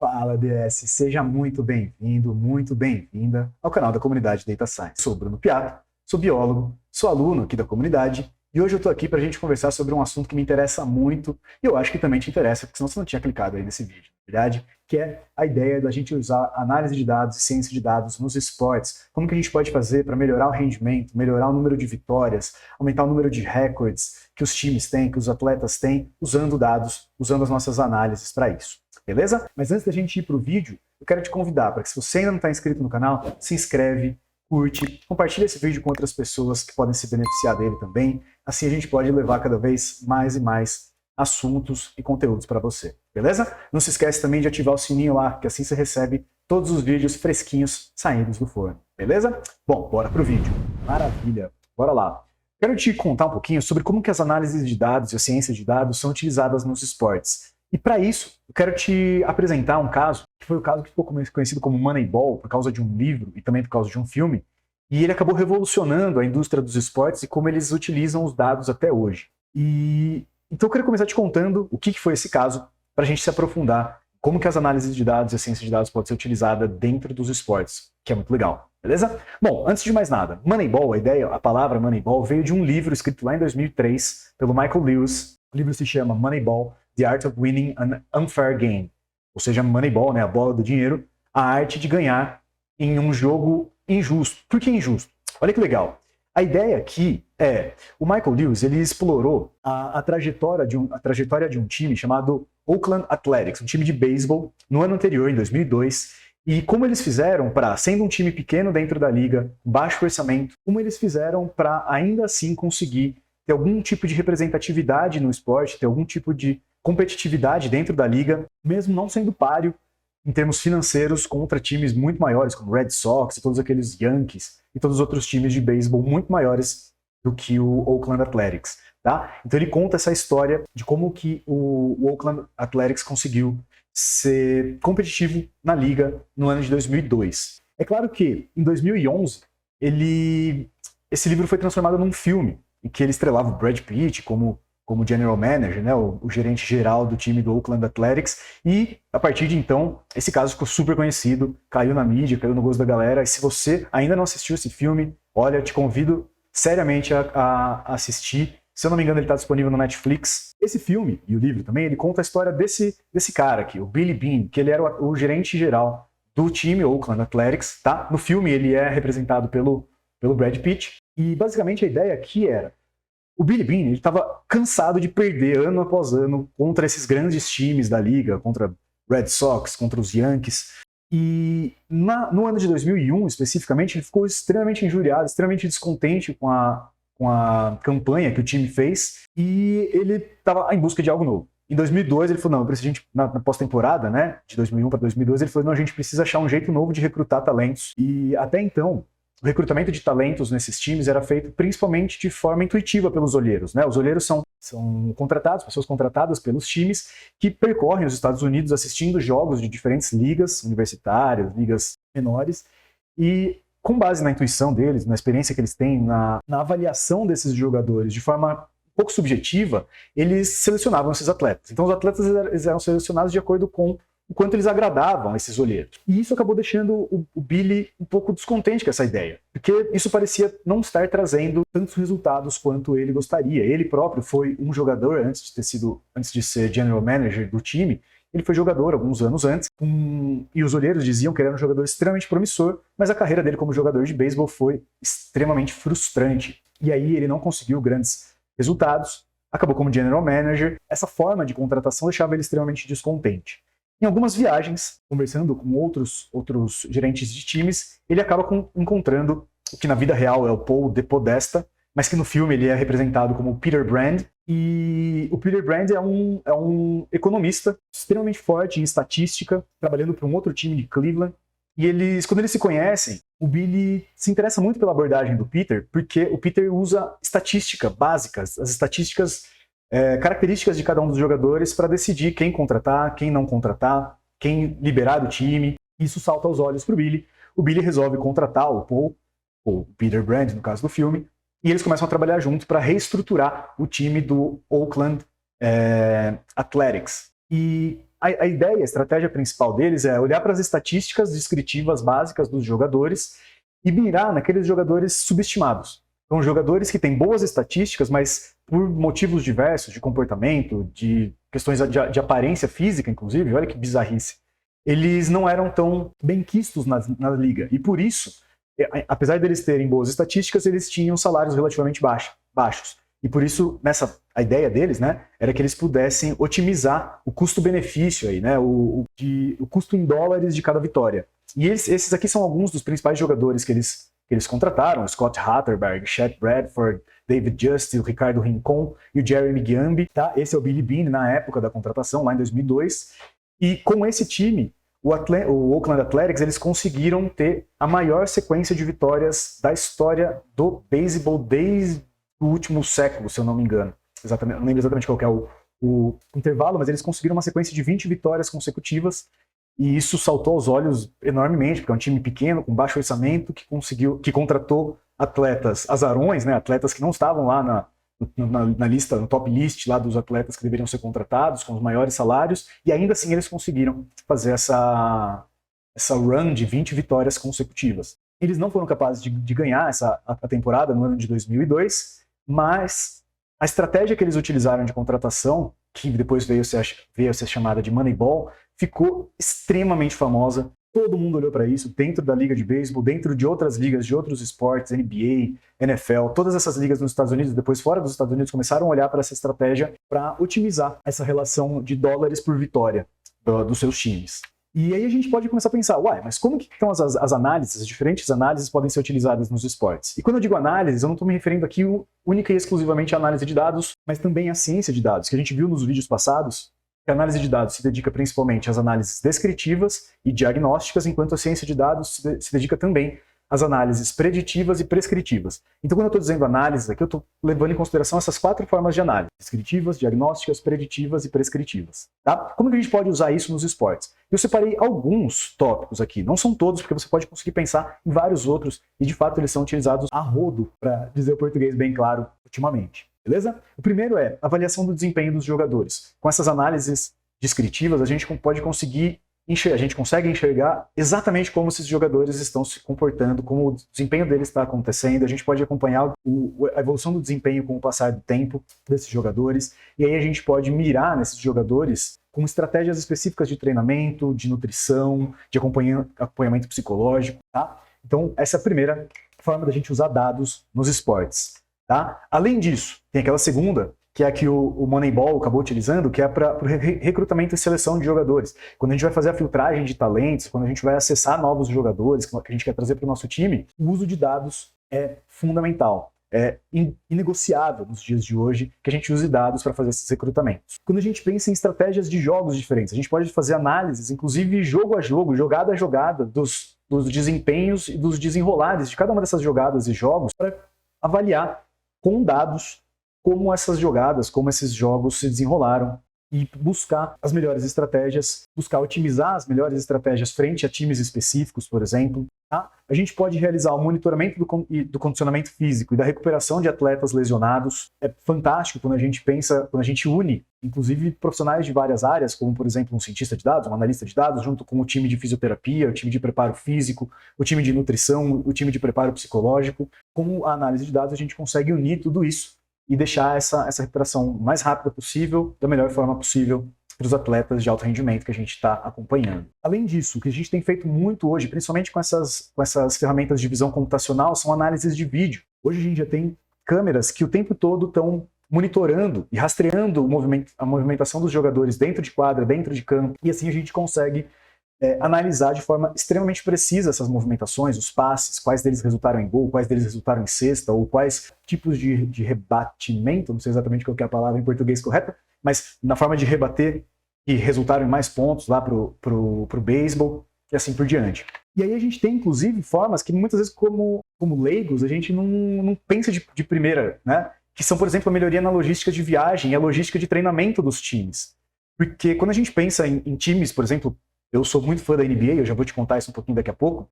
Fala DS, seja muito bem-vindo, muito bem-vinda ao canal da comunidade Data Science. Sou Bruno Piato, sou biólogo, sou aluno aqui da comunidade e hoje eu estou aqui para a gente conversar sobre um assunto que me interessa muito e eu acho que também te interessa, porque senão você não tinha clicado aí nesse vídeo, na verdade, que é a ideia da gente usar análise de dados e ciência de dados nos esportes. Como que a gente pode fazer para melhorar o rendimento, melhorar o número de vitórias, aumentar o número de recordes que os times têm, que os atletas têm, usando dados, usando as nossas análises para isso. Beleza? Mas antes da gente ir para o vídeo, eu quero te convidar para que, se você ainda não está inscrito no canal, se inscreve, curte, compartilha esse vídeo com outras pessoas que podem se beneficiar dele também. Assim a gente pode levar cada vez mais e mais assuntos e conteúdos para você. Beleza? Não se esquece também de ativar o sininho lá, que assim você recebe todos os vídeos fresquinhos saindo do forno. Beleza? Bom, bora para o vídeo. Maravilha. Bora lá. Quero te contar um pouquinho sobre como que as análises de dados e a ciência de dados são utilizadas nos esportes. E para isso, eu quero te apresentar um caso, que foi o caso que ficou conhecido como Moneyball, por causa de um livro e também por causa de um filme, e ele acabou revolucionando a indústria dos esportes e como eles utilizam os dados até hoje. Então eu quero começar te contando o que foi esse caso, para a gente se aprofundar como que as análises de dados e a ciência de dados pode ser utilizada dentro dos esportes, que é muito legal, beleza? Bom, antes de mais nada, Moneyball, a palavra Moneyball veio de um livro escrito lá em 2003 pelo Michael Lewis. O livro se chama Moneyball, The Art of Winning an Unfair Game, ou seja, Moneyball, né, a bola do dinheiro, a arte de ganhar em um jogo injusto. Por que injusto? Olha que legal. A ideia aqui é, o Michael Lewis, ele explorou a trajetória de um time chamado Oakland Athletics, um time de beisebol, no ano anterior, em 2002, e como eles fizeram para, sendo um time pequeno dentro da liga, baixo orçamento, como eles fizeram para ainda assim conseguir ter algum tipo de representatividade no esporte, ter algum tipo de competitividade dentro da liga, mesmo não sendo páreo em termos financeiros contra times muito maiores, como Red Sox e todos aqueles Yankees e todos os outros times de beisebol muito maiores do que o Oakland Athletics, tá? Então ele conta essa história de como que o Oakland Athletics conseguiu ser competitivo na liga no ano de 2002. É claro que em 2011 esse livro foi transformado num filme em que ele estrelava o Brad Pitt como general manager, né, o gerente geral do time do Oakland Athletics, e a partir de então, esse caso ficou super conhecido, caiu na mídia, caiu no gosto da galera, e se você ainda não assistiu esse filme, olha, eu te convido seriamente a assistir. Se eu não me engano, ele está disponível no Netflix. Esse filme, e o livro também, ele conta a história desse cara aqui, o Billy Beane, que ele era o gerente geral do time Oakland Athletics, tá? No filme ele é representado pelo Brad Pitt, e basicamente a ideia aqui era, o Billy Beane estava cansado de perder ano após ano contra esses grandes times da liga, contra Red Sox, contra os Yankees. E no ano de 2001, especificamente, ele ficou extremamente injuriado, extremamente descontente com a campanha que o time fez, e ele estava em busca de algo novo. Em 2002, ele falou, não, na pós-temporada, né, de 2001 para 2002, ele falou, não, a gente precisa achar um jeito novo de recrutar talentos. E até então, o recrutamento de talentos nesses times era feito principalmente de forma intuitiva pelos olheiros, né? Os olheiros são pessoas contratadas pelos times que percorrem os Estados Unidos assistindo jogos de diferentes ligas universitárias, ligas menores, e com base na intuição deles, na experiência que eles têm, na avaliação desses jogadores de forma um pouco subjetiva, eles selecionavam esses atletas. Então os atletas eles eram selecionados de acordo com o quanto eles agradavam esses olheiros. E isso acabou deixando o Billy um pouco descontente com essa ideia, porque isso parecia não estar trazendo tantos resultados quanto ele gostaria. Ele próprio foi um jogador antes de ser general manager do time. Ele foi jogador alguns anos antes, e os olheiros diziam que ele era um jogador extremamente promissor, mas a carreira dele como jogador de beisebol foi extremamente frustrante. E aí ele não conseguiu grandes resultados, acabou como general manager. Essa forma de contratação deixava ele extremamente descontente. Em algumas viagens, conversando com outros gerentes de times, ele acaba encontrando o que na vida real é o Paul DePodesta, mas que no filme ele é representado como Peter Brand. E o Peter Brand é um economista extremamente forte em estatística, trabalhando para um outro time de Cleveland. E quando eles se conhecem, o Billy se interessa muito pela abordagem do Peter, porque o Peter usa estatística básicas, as estatísticas características de cada um dos jogadores para decidir quem contratar, quem não contratar, quem liberar do time. Isso salta aos olhos para o Billy. O Billy resolve contratar o Paul, ou Peter Brand, no caso do filme, e eles começam a trabalhar juntos para reestruturar o time do Oakland Athletics. E a ideia, a estratégia principal deles é olhar para as estatísticas descritivas básicas dos jogadores e mirar naqueles jogadores subestimados. São jogadores que têm boas estatísticas, mas por motivos diversos, de comportamento, de questões de aparência física, inclusive, olha que bizarrice, eles não eram tão bem quistos na liga. E por isso, apesar deles terem boas estatísticas, eles tinham salários relativamente baixos. E por isso, a ideia deles, né, era que eles pudessem otimizar o custo-benefício aí, né, o custo em dólares de cada vitória. E esses aqui são alguns dos principais jogadores que eles contrataram: Scott Hatterberg, Chet Bradford, David Justice, o Ricardo Rincon e o Jeremy Giambi. Tá? Esse é o Billy Beane na época da contratação, lá em 2002. E com esse time, o Oakland Athletics, eles conseguiram ter a maior sequência de vitórias da história do beisebol desde o último século, se eu não me engano. Exatamente, não lembro exatamente qual que é o intervalo, mas eles conseguiram uma sequência de 20 vitórias consecutivas, e isso saltou aos olhos enormemente, porque é um time pequeno, com baixo orçamento, que contratou atletas azarões, né, atletas que não estavam lá na lista, no top list lá dos atletas que deveriam ser contratados, com os maiores salários, e ainda assim eles conseguiram fazer essa run de 20 vitórias consecutivas. Eles não foram capazes de ganhar a temporada no ano de 2002, mas a estratégia que eles utilizaram de contratação, que depois veio a ser chamada de Moneyball, ficou extremamente famosa. Todo mundo olhou para isso, dentro da liga de beisebol, dentro de outras ligas, de outros esportes, NBA, NFL, todas essas ligas nos Estados Unidos, depois fora dos Estados Unidos, começaram a olhar para essa estratégia para otimizar essa relação de dólares por vitória dos seus times. E aí a gente pode começar a pensar, mas como que então as análises, as diferentes análises podem ser utilizadas nos esportes? E quando eu digo análises, eu não estou me referindo aqui única e exclusivamente à análise de dados, mas também à ciência de dados, que a gente viu nos vídeos passados, que a análise de dados se dedica principalmente às análises descritivas e diagnósticas, enquanto a ciência de dados se dedica também às análises preditivas e prescritivas. Então, quando eu estou dizendo análise, aqui eu estou levando em consideração essas 4 formas de análise: descritivas, diagnósticas, preditivas e prescritivas. Tá? Como que a gente pode usar isso nos esportes? Eu separei alguns tópicos aqui, não são todos, porque você pode conseguir pensar em vários outros, e de fato eles são utilizados a rodo, para dizer o português bem claro, ultimamente. Beleza? O primeiro é avaliação do desempenho dos jogadores. Com essas análises descritivas, a gente consegue enxergar exatamente como esses jogadores estão se comportando, como o desempenho deles está acontecendo. A gente pode acompanhar a evolução do desempenho com o passar do tempo desses jogadores, e aí a gente pode mirar nesses jogadores com estratégias específicas de treinamento, de nutrição, de acompanhamento psicológico. Tá? Então, essa é a primeira forma da gente usar dados nos esportes. Tá? Além disso, tem aquela segunda, que é a que o Moneyball acabou utilizando, que é para o recrutamento e seleção de jogadores. Quando a gente vai fazer a filtragem de talentos, quando a gente vai acessar novos jogadores que a gente quer trazer para o nosso time, o uso de dados é fundamental. É inegociável nos dias de hoje que a gente use dados para fazer esses recrutamentos. Quando a gente pensa em estratégias de jogos diferentes, a gente pode fazer análises, inclusive jogo a jogo, jogada a jogada, dos desempenhos e dos desenrolares de cada uma dessas jogadas e jogos, para avaliar com dados como essas jogadas, como esses jogos se desenrolaram, e buscar as melhores estratégias, buscar otimizar as melhores estratégias frente a times específicos, por exemplo. Tá? A gente pode realizar o monitoramento do condicionamento físico e da recuperação de atletas lesionados. É fantástico quando a gente une, inclusive, profissionais de várias áreas, como, por exemplo, um cientista de dados, um analista de dados, junto com o time de fisioterapia, o time de preparo físico, o time de nutrição, o time de preparo psicológico. Com a análise de dados, a gente consegue unir tudo isso e deixar essa recuperação mais rápida possível, da melhor forma possível, para os atletas de alto rendimento que a gente está acompanhando. Além disso, o que a gente tem feito muito hoje, principalmente com essas ferramentas de visão computacional, são análises de vídeo. Hoje a gente já tem câmeras que o tempo todo estão monitorando e rastreando a movimentação dos jogadores dentro de quadra, dentro de campo, e assim a gente consegue analisar de forma extremamente precisa essas movimentações, os passes, quais deles resultaram em gol, quais deles resultaram em cesta, ou quais tipos de rebatimento, não sei exatamente qual que é a palavra em português correta, mas na forma de rebater, que resultaram em mais pontos lá pro beisebol, e assim por diante. E aí a gente tem, inclusive, formas que muitas vezes, como leigos, a gente não pensa de primeira, né? Que são, por exemplo, a melhoria na logística de viagem e a logística de treinamento dos times. Porque quando a gente pensa em times, por exemplo, eu sou muito fã da NBA, eu já vou te contar isso um pouquinho daqui a pouco,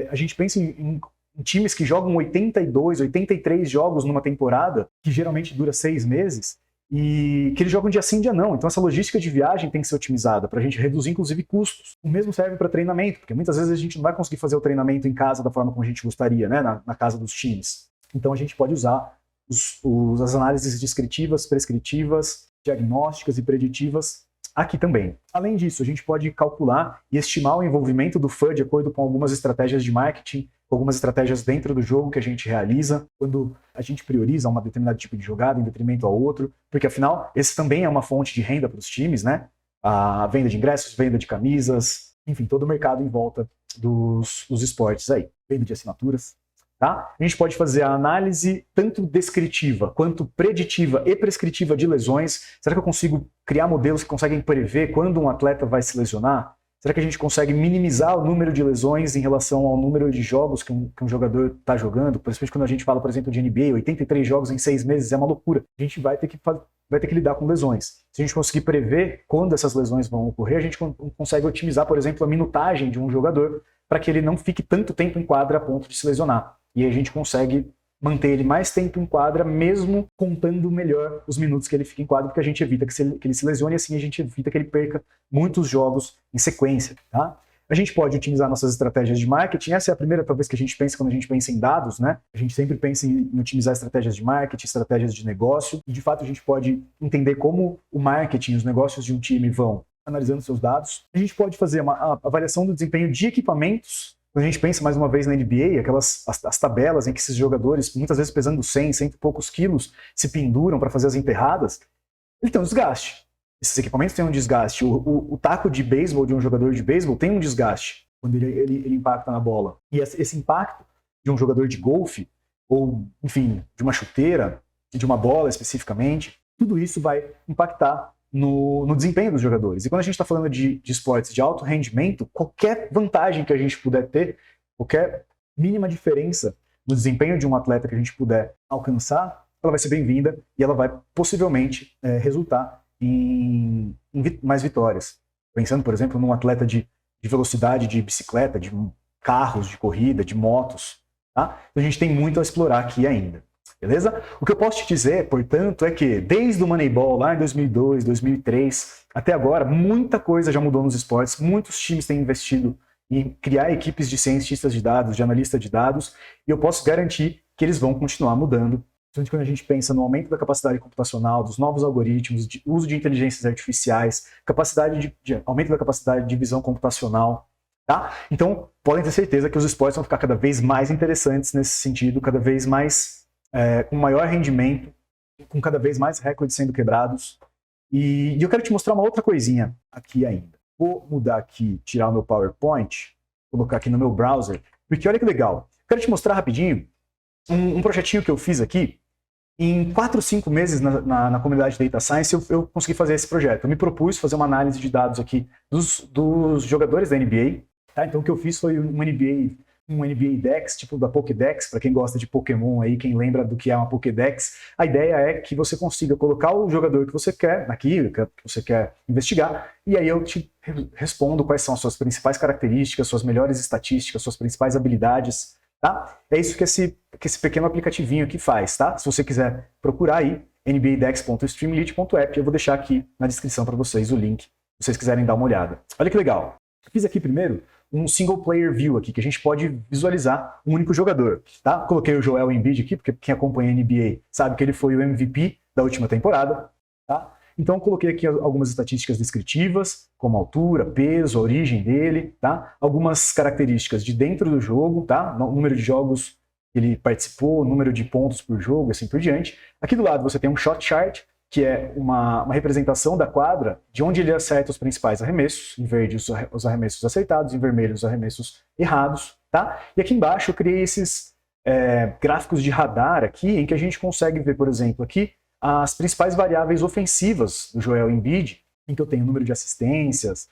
a gente pensa em times que jogam 82, 83 jogos numa temporada, que geralmente dura 6 meses, e que eles jogam dia sim, dia não. Então essa logística de viagem tem que ser otimizada para a gente reduzir, inclusive, custos. O mesmo serve para treinamento, porque muitas vezes a gente não vai conseguir fazer o treinamento em casa da forma como a gente gostaria, né, na casa dos times. Então a gente pode usar as análises descritivas, prescritivas, diagnósticas e preditivas aqui também. Além disso, a gente pode calcular e estimar o envolvimento do fã de acordo com algumas estratégias de marketing, algumas estratégias dentro do jogo que a gente realiza, quando a gente prioriza um determinado tipo de jogada em detrimento ao outro, porque afinal, esse também é uma fonte de renda para os times, né? A venda de ingressos, venda de camisas, enfim, todo o mercado em volta dos esportes aí, venda de assinaturas. Tá? A gente pode fazer a análise tanto descritiva quanto preditiva e prescritiva de lesões. Será que eu consigo criar modelos que conseguem prever quando um atleta vai se lesionar? Será que a gente consegue minimizar o número de lesões em relação ao número de jogos que um jogador está jogando? Principalmente quando a gente fala, por exemplo, de NBA, 83 jogos em 6 meses é uma loucura. A gente vai ter que lidar com lesões. Se a gente conseguir prever quando essas lesões vão ocorrer, a gente consegue otimizar, por exemplo, a minutagem de um jogador para que ele não fique tanto tempo em quadra a ponto de se lesionar. E a gente consegue manter ele mais tempo em quadra, mesmo contando melhor os minutos que ele fica em quadra, porque a gente evita que ele se lesione e assim a gente evita que ele perca muitos jogos em sequência. Tá? A gente pode otimizar nossas estratégias de marketing. Essa é a primeira talvez que a gente pensa quando a gente pensa em dados, né? A gente sempre pensa em otimizar estratégias de marketing, estratégias de negócio, e de fato a gente pode entender como o marketing, os negócios de um time vão analisando seus dados. A gente pode fazer uma avaliação do desempenho de equipamentos. Quando a gente pensa mais uma vez na NBA, as tabelas em que esses jogadores, muitas vezes pesando 100 e poucos quilos, se penduram para fazer as enterradas, ele tem um desgaste. Esses equipamentos têm um desgaste. O taco de beisebol de um jogador de beisebol tem um desgaste quando ele impacta na bola. E esse impacto de um jogador de golfe, ou, enfim, de uma chuteira, de uma bola especificamente, tudo isso vai impactar no desempenho dos jogadores. E quando a gente está falando de esportes de alto rendimento, qualquer vantagem que a gente puder ter, qualquer mínima diferença no desempenho de um atleta que a gente puder alcançar, ela vai ser bem-vinda e ela vai possivelmente resultar em mais vitórias. Pensando, por exemplo, num atleta de velocidade de bicicleta, de carros de corrida, de motos. Tá? Então a gente tem muito a explorar aqui ainda. Beleza? O que eu posso te dizer, portanto, é que desde o Moneyball, lá em 2002, 2003, até agora, muita coisa já mudou nos esportes, muitos times têm investido em criar equipes de cientistas de dados, de analista de dados, e eu posso garantir que eles vão continuar mudando, principalmente quando a gente pensa no aumento da capacidade computacional, dos novos algoritmos, de uso de inteligências artificiais, aumento da capacidade de visão computacional. Tá? Então, podem ter certeza que os esportes vão ficar cada vez mais interessantes nesse sentido, cada vez mais com maior rendimento, com cada vez mais recordes sendo quebrados. E eu quero te mostrar uma outra coisinha aqui ainda. Vou mudar aqui, tirar o meu PowerPoint, colocar aqui no meu browser, porque olha que legal. Quero te mostrar rapidinho um projetinho que eu fiz aqui. Em 4 ou 5 meses na comunidade Data Science, eu consegui fazer esse projeto. Eu me propus fazer uma análise de dados aqui dos jogadores da NBA. Tá? Então o que eu fiz foi um NBA Dex, tipo da Pokédex, para quem gosta de Pokémon aí, quem lembra do que é uma Pokédex. A ideia é que você consiga colocar o jogador que você quer aqui, que você quer investigar, e aí eu te respondo quais são as suas principais características, suas melhores estatísticas, suas principais habilidades, tá? É isso que esse pequeno aplicativinho aqui faz, tá? Se você quiser procurar aí, nbadex.streamlit.app, eu vou deixar aqui na descrição para vocês o link, se vocês quiserem dar uma olhada. Olha que legal. Eu fiz aqui primeiro um single player view aqui, que a gente pode visualizar um único jogador, tá? Coloquei o Joel Embiid aqui, porque quem acompanha a NBA sabe que ele foi o MVP da última temporada, tá? Então eu coloquei aqui algumas estatísticas descritivas, como altura, peso, a origem dele, tá? Algumas características de dentro do jogo, tá? O número de jogos que ele participou, o número de pontos por jogo, assim por diante. Aqui do lado você tem um shot chart, que é uma representação da quadra de onde ele acerta os principais arremessos, em verde os arremessos acertados, em vermelho os arremessos errados, tá? E aqui embaixo eu criei esses gráficos de radar aqui, em que a gente consegue ver, por exemplo, aqui as principais variáveis ofensivas do Joel Embiid, em que eu tenho o número de assistências,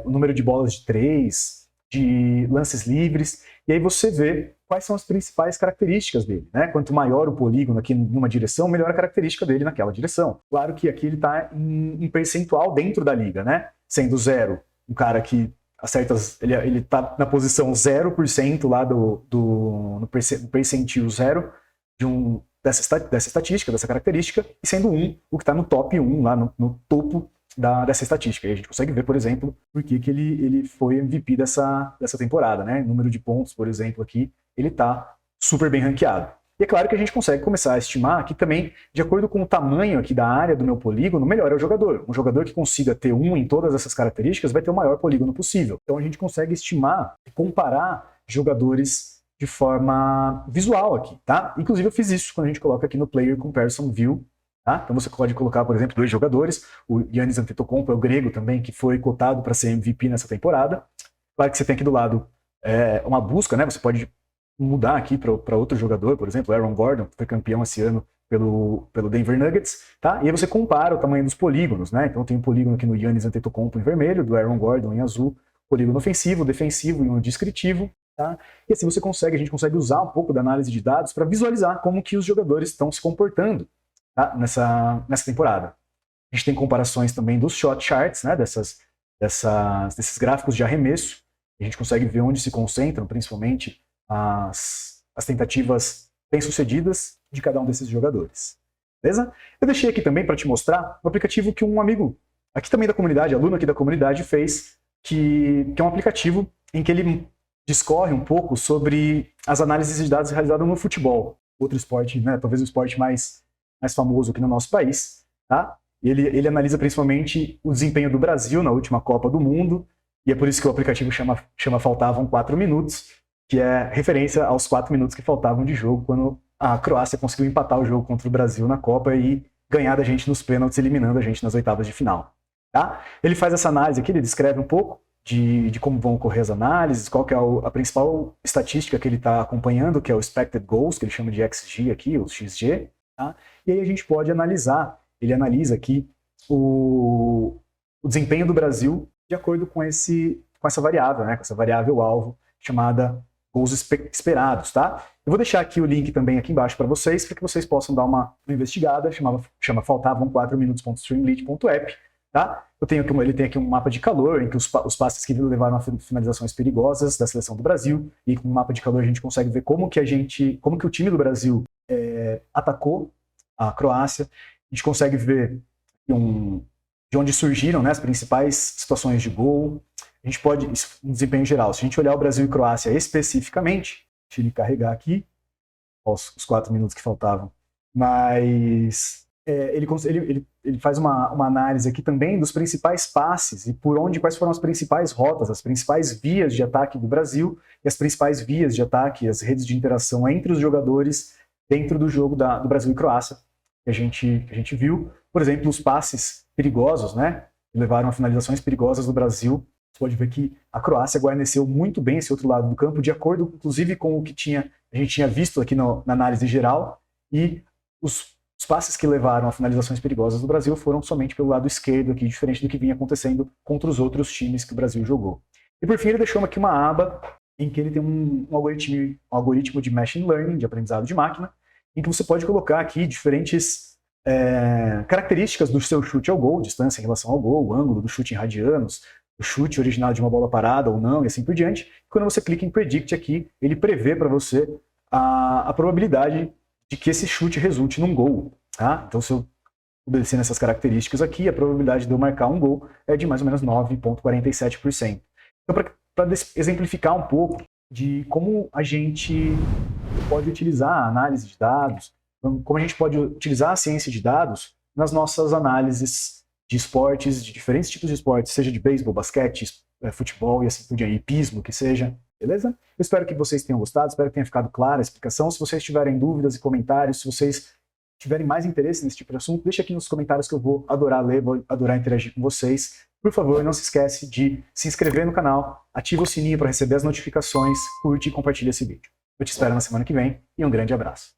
o número de bolas de 3, de lances livres, e aí você vê quais são as principais características dele, né? Quanto maior o polígono aqui numa direção, melhor a característica dele naquela direção. Claro que aqui ele está em percentual dentro da liga, né? Sendo 0, um cara que acerta, ele está na posição 0% lá no percentil 0 de um dessa estatística, dessa característica, e sendo 1 o que está no top 1, lá no topo dessa estatística. E a gente consegue ver, por exemplo, por que ele foi MVP dessa temporada, né? Número de pontos, por exemplo, aqui, ele está super bem ranqueado. E é claro que a gente consegue começar a estimar que também, de acordo com o tamanho aqui da área do meu polígono, melhor é o jogador. Um jogador que consiga ter 1 em todas essas características vai ter o maior polígono possível. Então a gente consegue estimar e comparar jogadores de forma visual aqui, tá? Inclusive eu fiz isso quando a gente coloca aqui no Player Comparison View, tá? Então você pode colocar, por exemplo, 2 jogadores, o Giannis Antetokounmpo é o grego também, que foi cotado para ser MVP nessa temporada. Claro que você tem aqui do lado uma busca, né? Você pode mudar aqui para outro jogador, por exemplo, Aaron Gordon, que foi campeão esse ano pelo Denver Nuggets, tá? E aí você compara o tamanho dos polígonos, né? Então tem um polígono aqui no Giannis Antetokounmpo em vermelho, do Aaron Gordon em azul, polígono ofensivo, defensivo e um descritivo, tá? E assim a gente consegue usar um pouco da análise de dados para visualizar como que os jogadores estão se comportando, tá? nessa temporada. A gente tem comparações também dos shot charts, né? Desses gráficos de arremesso. A gente consegue ver onde se concentram, principalmente, as tentativas bem-sucedidas de cada um desses jogadores. Beleza? Eu deixei aqui também para te mostrar um aplicativo que um amigo aqui também da comunidade, aluno aqui da comunidade, fez, que é um aplicativo em que ele discorre um pouco sobre as análises de dados realizadas no futebol. Outro esporte, né, talvez o esporte mais famoso aqui no nosso país. Tá? Ele analisa principalmente o desempenho do Brasil na última Copa do Mundo, e é por isso que o aplicativo chama Faltavam 4 Minutos, que é referência aos 4 minutos que faltavam de jogo quando a Croácia conseguiu empatar o jogo contra o Brasil na Copa e ganhar da gente nos pênaltis, eliminando a gente nas oitavas de final. Tá? Ele faz essa análise aqui, ele descreve um pouco de como vão ocorrer as análises, qual que é a principal estatística que ele está acompanhando, que é o Expected Goals, que ele chama de XG aqui, o XG. Tá? E aí a gente pode analisar, ele analisa aqui o desempenho do Brasil de acordo com essa variável, né? Com essa variável alvo chamada gols esperados, tá? Eu vou deixar aqui o link também aqui embaixo para vocês, para que vocês possam dar uma investigada, chama faltavam 4 minutos.streamlit.app, tá? Ele tem aqui um mapa de calor, em que os passes que levaram a finalizações perigosas da seleção do Brasil, e com o mapa de calor a gente consegue ver como que o time do Brasil atacou a Croácia. A gente consegue ver de onde surgiram, né, as principais situações de gol. A gente pode, um desempenho geral, se a gente olhar o Brasil e Croácia especificamente, deixa ele carregar aqui, os 4 minutos que faltavam, mas ele faz uma análise aqui também dos principais passes e quais foram as principais rotas, as principais vias de ataque do Brasil e as principais vias de ataque, as redes de interação entre os jogadores dentro do jogo do Brasil e Croácia, que a gente viu. Por exemplo, os passes perigosos, né, que levaram a finalizações perigosas do Brasil. Você pode ver que a Croácia guarneceu muito bem esse outro lado do campo, de acordo, inclusive, com o que a gente tinha visto aqui na análise geral, e os passes que levaram a finalizações perigosas do Brasil foram somente pelo lado esquerdo aqui, diferente do que vinha acontecendo contra os outros times que o Brasil jogou. E por fim, ele deixou aqui uma aba em que ele tem um algoritmo de machine learning, de aprendizado de máquina, em que você pode colocar aqui diferentes características do seu chute ao gol, distância em relação ao gol, o ângulo do chute em radianos, o chute original de uma bola parada ou não, e assim por diante. Quando você clica em Predict aqui, ele prevê para você a probabilidade de que esse chute resulte num gol. Tá? Então, se eu obedecer nessas características aqui, a probabilidade de eu marcar um gol é de mais ou menos 9,47%. Então, para exemplificar um pouco de como a gente pode utilizar a análise de dados, como a gente pode utilizar a ciência de dados nas nossas análises de esportes, de diferentes tipos de esportes, seja de beisebol, basquete, futebol e assim por diante, hipismo, que seja, beleza? Eu espero que vocês tenham gostado, espero que tenha ficado clara a explicação. Se vocês tiverem dúvidas e comentários, se vocês tiverem mais interesse nesse tipo de assunto, deixa aqui nos comentários que eu vou adorar ler, vou adorar interagir com vocês. Por favor, não se esquece de se inscrever no canal, ativa o sininho para receber as notificações, curte e compartilha esse vídeo. Eu te espero na semana que vem e um grande abraço.